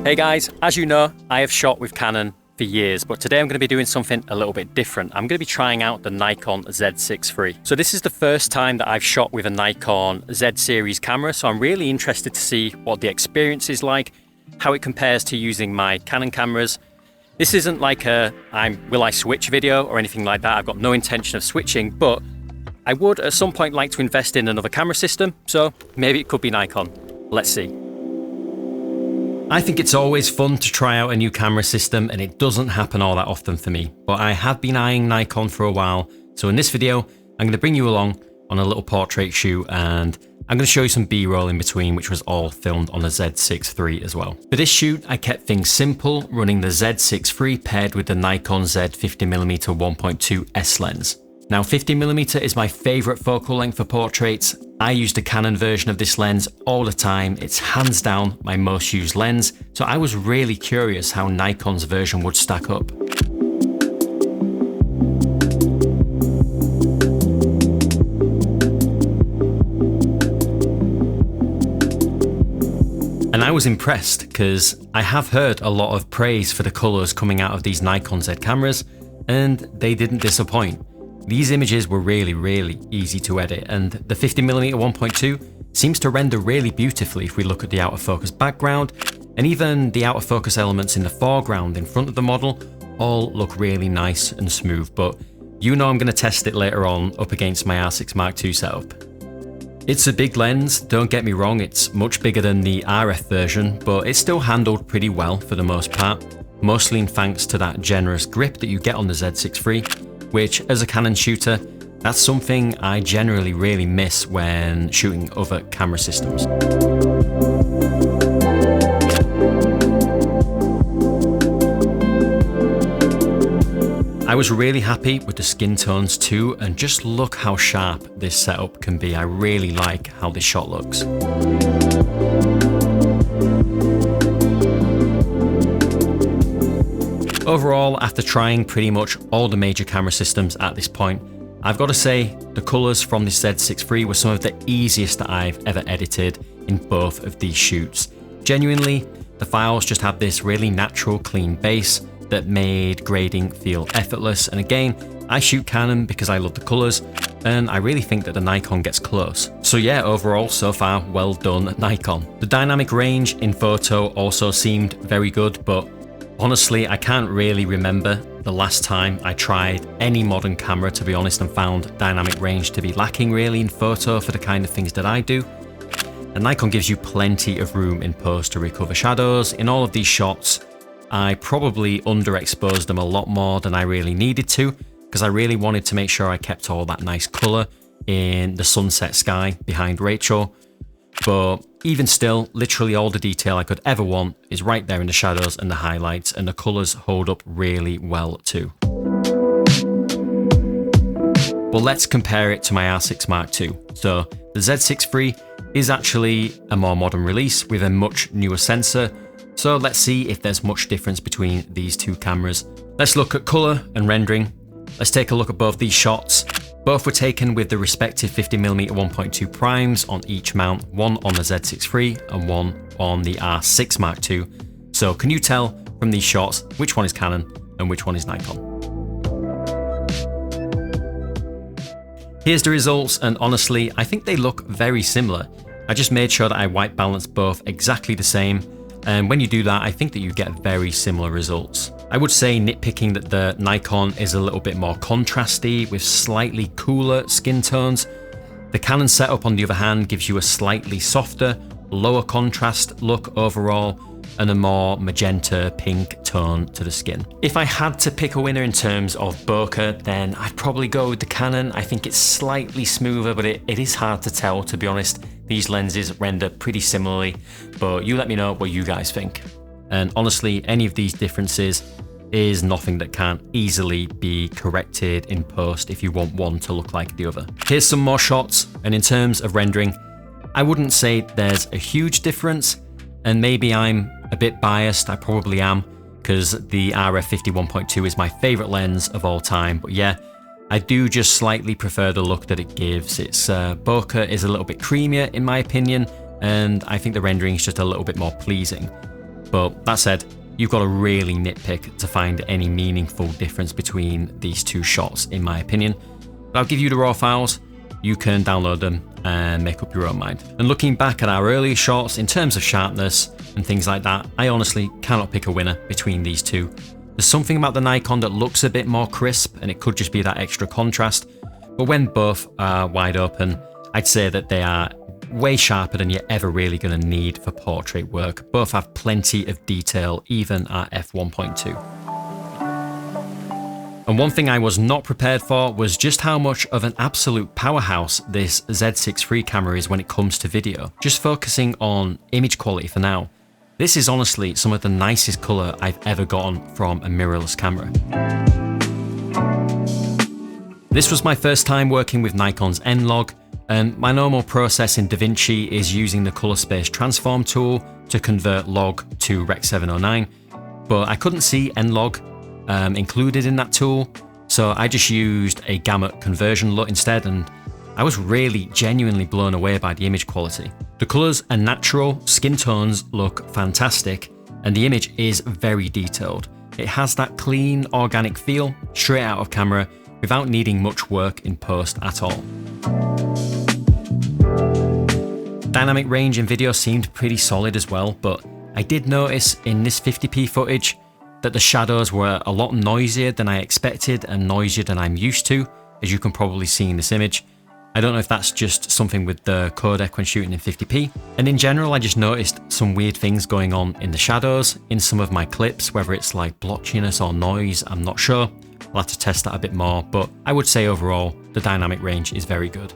Hey guys, as you know, I have shot with Canon for years, but today I'm going to be doing something a little bit different. I'm going to be trying out the Nikon Z6 III. So this is the first time that I've shot with a Nikon Z series camera, so I'm really interested to see what the experience is like, how it compares to using my Canon cameras. This isn't like a will I switch video or anything like that. I've got no intention of switching, but I would at some point like to invest in another camera system, so maybe it could be Nikon. Let's see. I think it's always fun to try out a new camera system, and it doesn't happen all that often for me, but I have been eyeing Nikon for a while, so in this video I'm going to bring you along on a little portrait shoot, and I'm going to show you some B-roll in between, which was all filmed on the Z6 III as well. For this shoot I kept things simple, running the Z6 III paired with the Nikon Z 50mm 1.2 S lens. Now 50mm is my favourite focal length for portraits. I use the Canon version of this lens all the time. It's hands down my most used lens, so I was really curious how Nikon's version would stack up. And I was impressed because I have heard a lot of praise for the colours coming out of these Nikon Z cameras, and they didn't disappoint. These images were really easy to edit, and the 50mm 1.2 seems to render really beautifully if we look at the out of focus background, and even the out of focus elements in the foreground in front of the model all look really nice and smooth, but you know I'm going to test it later on up against my R6 Mark II setup. It's a big lens, don't get me wrong, it's much bigger than the RF version, but it's still handled pretty well for the most part, mostly thanks to that generous grip that you get on the Z6 III, which as a Canon shooter, that's something I generally really miss when shooting other camera systems. I was really happy with the skin tones too, and just look how sharp this setup can be. I really like how this shot looks. Overall, after trying pretty much all the major camera systems at this point, I've got to say the colours from this Z6 III were some of the easiest that I've ever edited in both of these shoots. Genuinely, the files just have this really natural, clean base that made grading feel effortless, and again, I shoot Canon because I love the colours, and I really think that the Nikon gets close. So yeah, overall, so far, well done Nikon. The dynamic range in photo also seemed very good, but honestly, I can't really remember the last time I tried any modern camera, to be honest, and found dynamic range to be lacking really in photo for the kind of things that I do. The Nikon gives you plenty of room in post to recover shadows. In all of these shots, I probably underexposed them a lot more than I really needed to, because I really wanted to make sure I kept all that nice colour in the sunset sky behind Rachel. But even still, literally all the detail I could ever want is right there in the shadows and the highlights, and the colours hold up really well too. But let's compare it to my R6 Mark II. So the Z6 III is actually a more modern release with a much newer sensor. So let's see if there's much difference between these two cameras. Let's look at colour and rendering. Let's take a look at both these shots. Both were taken with the respective 50mm 1.2 primes on each mount, one on the Z6 III and one on the R6 Mark II. So can you tell from these shots which one is Canon and which one is Nikon? Here's the results, and honestly, I think they look very similar. I just made sure that I white balanced both exactly the same, and when you do that, I think that you get very similar results. I would say nitpicking that the Nikon is a little bit more contrasty with slightly cooler skin tones. The Canon setup, on the other hand, gives you a slightly softer, lower contrast look overall, and a more magenta pink tone to the skin. If I had to pick a winner in terms of bokeh, then I'd probably go with the Canon. I think it's slightly smoother, but it is hard to tell, to be honest. These lenses render pretty similarly, but you let me know what you guys think. And honestly, any of these differences is nothing that can't easily be corrected in post if you want one to look like the other. Here's some more shots, and in terms of rendering, I wouldn't say there's a huge difference, and maybe I'm a bit biased, I probably am, because the RF 51.2 is my favourite lens of all time, but yeah, I do just slightly prefer the look that it gives. Its bokeh is a little bit creamier in my opinion, and I think the rendering is just a little bit more pleasing. But that said, you've got to really nitpick to find any meaningful difference between these two shots, in my opinion. But I'll give you the raw files, you can download them and make up your own mind. And looking back at our earlier shots in terms of sharpness and things like that, I honestly cannot pick a winner between these two. There's something about the Nikon that looks a bit more crisp, and it could just be that extra contrast. But when both are wide open, I'd say that they are way sharper than you're ever really going to need for portrait work. Both have plenty of detail, even at f1.2. And one thing I was not prepared for was just how much of an absolute powerhouse this Z6 III camera is when it comes to video. Just focusing on image quality for now, this is honestly some of the nicest colour I've ever gotten from a mirrorless camera. This was my first time working with Nikon's N-Log, and my normal process in DaVinci is using the colour space transform tool to convert log to Rec 709, but I couldn't see N-Log included in that tool, so I just used a gamut conversion LUT instead, and I was really genuinely blown away by the image quality. The colours are natural, skin tones look fantastic, and the image is very detailed. It has that clean, organic feel, straight out of camera, without needing much work in post at all. Dynamic range in video seemed pretty solid as well, but I did notice in this 50p footage that the shadows were a lot noisier than I expected and noisier than I'm used to, as you can probably see in this image. I don't know if that's just something with the codec when shooting in 50p. And in general, I just noticed some weird things going on in the shadows in some of my clips, whether it's like blotchiness or noise, I'm not sure. I'll have to test that a bit more, but I would say overall, the dynamic range is very good.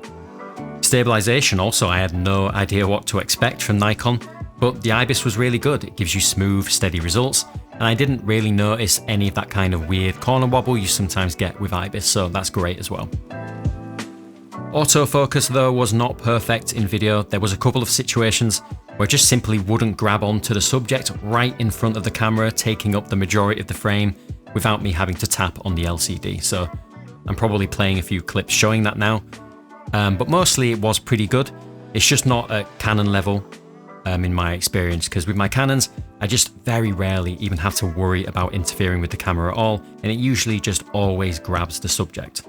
Stabilization also, I had no idea what to expect from Nikon, but the IBIS was really good. It gives you smooth, steady results, and I didn't really notice any of that kind of weird corner wobble you sometimes get with IBIS, so that's great as well. Autofocus though was not perfect in video. There was a couple of situations where it just simply wouldn't grab onto the subject right in front of the camera, taking up the majority of the frame without me having to tap on the LCD. So I'm probably playing a few clips showing that now, but mostly it was pretty good. It's just not at Canon level in my experience, because with my Canons, I just very rarely even have to worry about interfering with the camera at all, and it usually just always grabs the subject.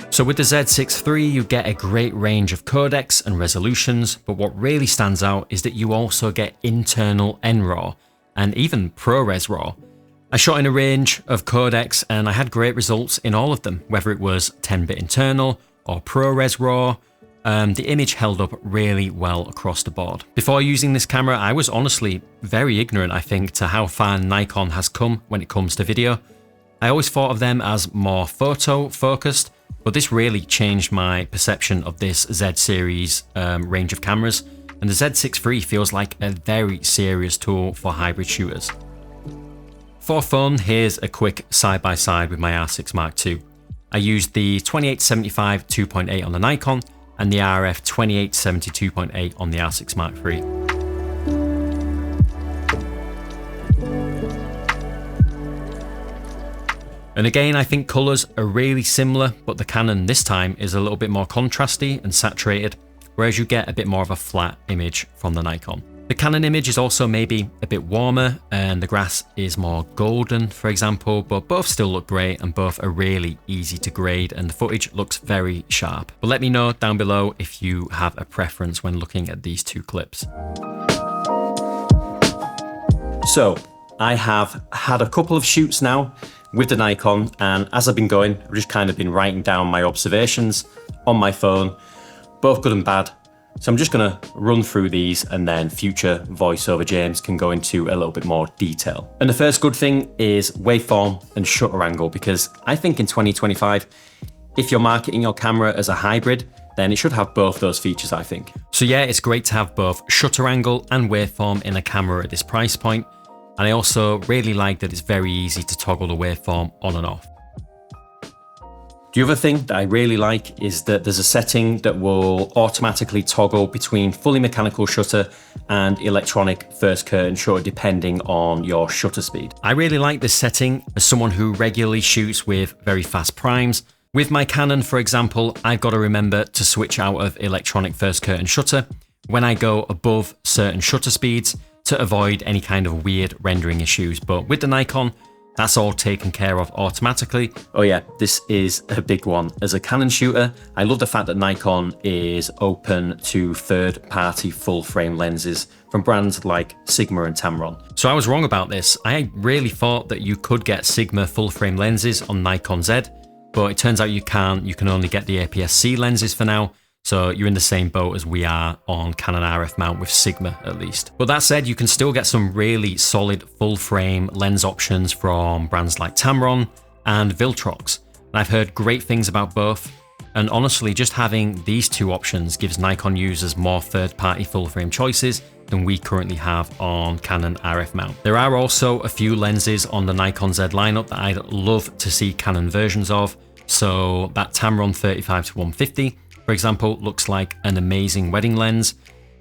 So with the Z6 III, you get a great range of codecs and resolutions, but what really stands out is that you also get internal NRAW and even ProRes RAW. I shot in a range of codecs and I had great results in all of them, whether it was 10-bit internal or ProRes RAW. The image held up really well across the board. Before using this camera, I was honestly very ignorant, I think, to how far Nikon has come when it comes to video. I always thought of them as more photo focused, but this really changed my perception of this Z series range of cameras, and the Z6 III feels like a very serious tool for hybrid shooters. For fun, here's a quick side-by-side with my R6 Mark II. I used the 2875 2.8 on the Nikon and the RF 2870 2.8 on the R6 Mark III. And again, I think colours are really similar, but the Canon this time is a little bit more contrasty and saturated, whereas you get a bit more of a flat image from the Nikon. The Canon image is also maybe a bit warmer and the grass is more golden, for example, but both still look great and both are really easy to grade and the footage looks very sharp. But let me know down below if you have a preference when looking at these two clips. So I have had a couple of shoots now with the Nikon, and as I've been going, I've just kind of been writing down my observations on my phone, both good and bad. So I'm just gonna run through these and then future voiceover James can go into a little bit more detail. And the first good thing is waveform and shutter angle, because I think in 2025, if you're marketing your camera as a hybrid, then it should have both those features, I think. So yeah, it's great to have both shutter angle and waveform in a camera at this price point. And I also really like that it's very easy to toggle the waveform on and off. The other thing that I really like is that there's a setting that will automatically toggle between fully mechanical shutter and electronic first curtain shutter depending on your shutter speed. I really like this setting as someone who regularly shoots with very fast primes. With my Canon, for example, I've got to remember to switch out of electronic first curtain shutter when I go above certain shutter speeds to avoid any kind of weird rendering issues. But with the Nikon, that's all taken care of automatically. Oh yeah, this is a big one. As a Canon shooter, I love the fact that Nikon is open to third-party full-frame lenses from brands like Sigma and Tamron. So I was wrong about this. I really thought that you could get Sigma full-frame lenses on Nikon Z, but it turns out you can't. You can only get the APS-C lenses for now. So you're in the same boat as we are on Canon RF mount with Sigma at least. But that said, you can still get some really solid full frame lens options from brands like Tamron and Viltrox. And I've heard great things about both. And honestly, just having these two options gives Nikon users more third-party full frame choices than we currently have on Canon RF mount. There are also a few lenses on the Nikon Z lineup that I'd love to see Canon versions of. So that Tamron 35-150, for example, looks like an amazing wedding lens,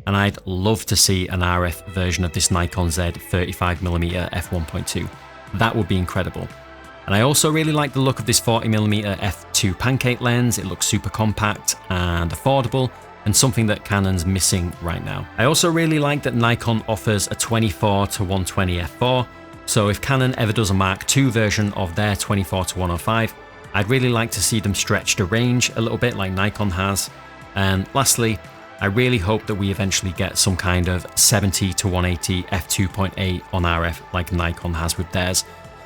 and I'd love to see an RF version of this Nikon Z 35mm f1.2. That would be incredible. And I also really like the look of this 40mm f2 pancake lens. It looks super compact and affordable, and something that Canon's missing right now. I also really like that Nikon offers a 24-120 f4, so if Canon ever does a Mark II version of their 24-105, I'd really like to see them stretch the range a little bit like Nikon has. And lastly, I really hope that we eventually get some kind of 70-180 f2.8 on RF like Nikon has with theirs,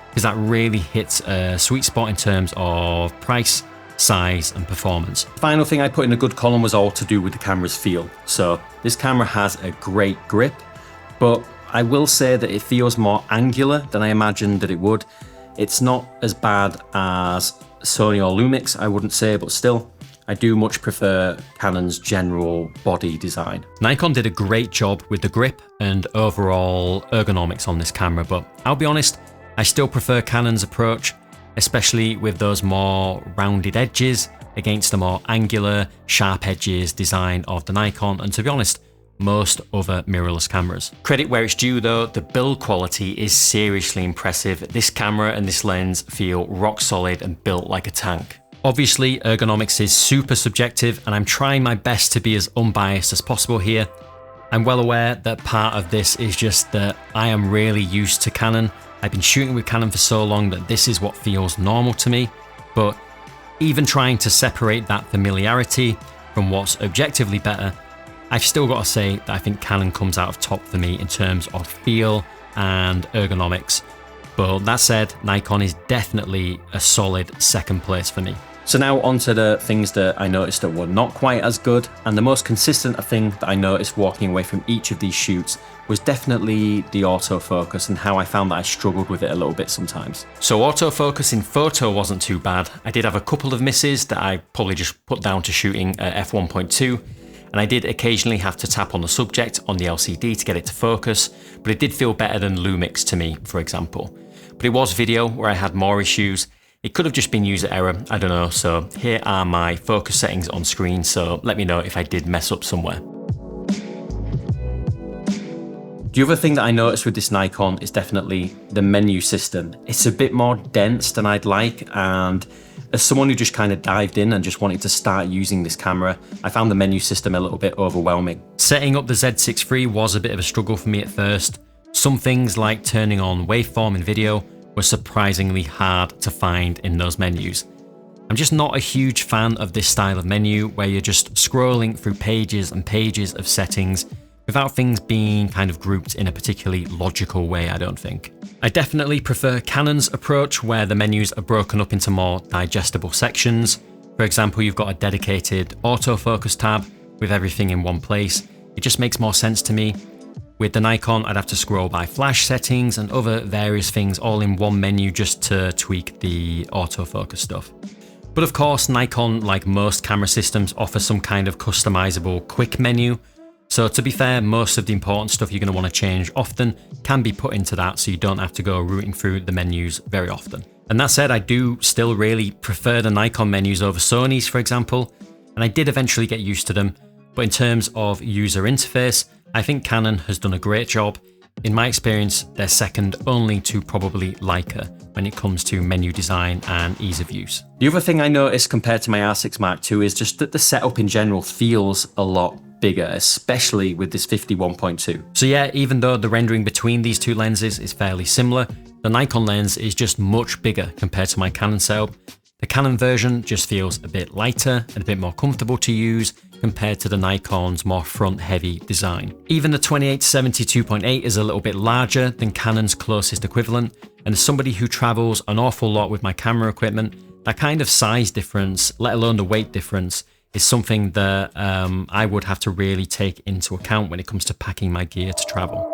because that really hits a sweet spot in terms of price, size and performance. The final thing I put in a good column was all to do with the camera's feel. So this camera has a great grip, but I will say that it feels more angular than I imagined that it would. It's not as bad as Sony or Lumix, I wouldn't say, but still, I do much prefer Canon's general body design. Nikon did a great job with the grip and overall ergonomics on this camera, but I'll be honest, I still prefer Canon's approach, especially with those more rounded edges against the more angular, sharp edges design of the Nikon, and to be honest, most other mirrorless cameras. Credit where it's due though, the build quality is seriously impressive. This camera and this lens feel rock solid and built like a tank. Obviously, ergonomics is super subjective, and I'm trying my best to be as unbiased as possible here. I'm well aware that part of this is just that I am really used to Canon. I've been shooting with Canon for so long that this is what feels normal to me, but even trying to separate that familiarity from what's objectively better, I've still got to say that I think Canon comes out of top for me in terms of feel and ergonomics. But that said, Nikon is definitely a solid second place for me. So now onto the things that I noticed that were not quite as good, and the most consistent thing that I noticed walking away from each of these shoots was definitely the autofocus and how I found that I struggled with it a little bit sometimes. So autofocus in photo wasn't too bad. I did have a couple of misses that I probably just put down to shooting at f1.2, and I did occasionally have to tap on the subject on the LCD to get it to focus, but it did feel better than Lumix to me, for example. But it was video where I had more issues. It could have just been user error, I don't know, so here are my focus settings on screen, so let me know if I did mess up somewhere. The other thing that I noticed with this Nikon is definitely the menu system. It's a bit more dense than I'd like, and as someone who just kind of dived in and just wanted to start using this camera, I found the menu system a little bit overwhelming. Setting up the Z6 III was a bit of a struggle for me at first. Some things like turning on waveform in video were surprisingly hard to find in those menus. I'm just not a huge fan of this style of menu where you're just scrolling through pages and pages of settings without things being kind of grouped in a particularly logical way, I don't think. I definitely prefer Canon's approach where the menus are broken up into more digestible sections. For example, you've got a dedicated autofocus tab with everything in one place. It just makes more sense to me. With the Nikon, I'd have to scroll by flash settings and other various things all in one menu just to tweak the autofocus stuff. But of course, Nikon, like most camera systems, offers some kind of customizable quick menu. So to be fair, most of the important stuff you're going to want to change often can be put into that, so you don't have to go rooting through the menus very often. And that said, I do still really prefer the Nikon menus over Sony's, for example, and I did eventually get used to them. But in terms of user interface, I think Canon has done a great job. In my experience, they're second only to probably Leica when it comes to menu design and ease of use. The other thing I noticed compared to my R6 Mark II is just that the setup in general feels a lot bigger, especially with this 51.2. So yeah, even though the rendering between these two lenses is fairly similar, the Nikon lens is just much bigger compared to my Canon setup. The Canon version just feels a bit lighter and a bit more comfortable to use compared to the Nikon's more front-heavy design. Even the 28-70 is a little bit larger than Canon's closest equivalent, and as somebody who travels an awful lot with my camera equipment, that kind of size difference, let alone the weight difference, is something that I would have to really take into account when it comes to packing my gear to travel.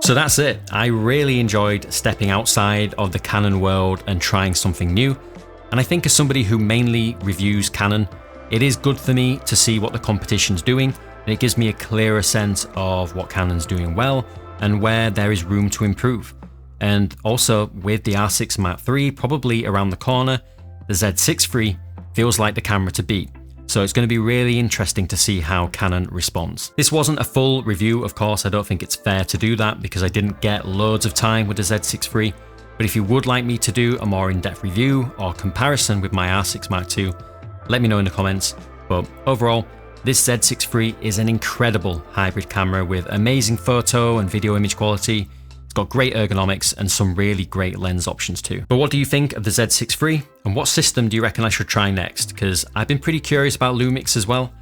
So that's it. I really enjoyed stepping outside of the Canon world and trying something new. And I think as somebody who mainly reviews Canon, it is good for me to see what the competition's doing, and it gives me a clearer sense of what Canon's doing well and where there is room to improve. And also with the R6 Mark III probably around the corner, the Z6 III feels like the camera to beat. So it's going to be really interesting to see how Canon responds. This wasn't a full review, of course. I don't think it's fair to do that because I didn't get loads of time with the Z6 III. But if you would like me to do a more in-depth review or comparison with my R6 Mark II, let me know in the comments. But overall, this Z6 III is an incredible hybrid camera with amazing photo and video image quality. It's got great ergonomics and some really great lens options too. But what do you think of the Z6 III? And what system do you reckon I should try next? Because I've been pretty curious about Lumix as well.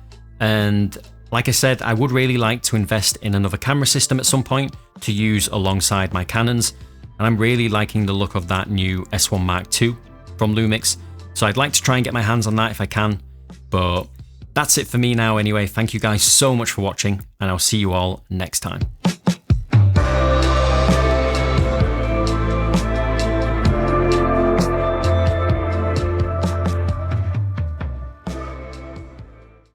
And like I said, I would really like to invest in another camera system at some point to use alongside my Canons. And I'm really liking the look of that new S1 Mark II from Lumix. So I'd like to try and get my hands on that if I can. But that's it for me now anyway. Thank you guys so much for watching, and I'll see you all next time.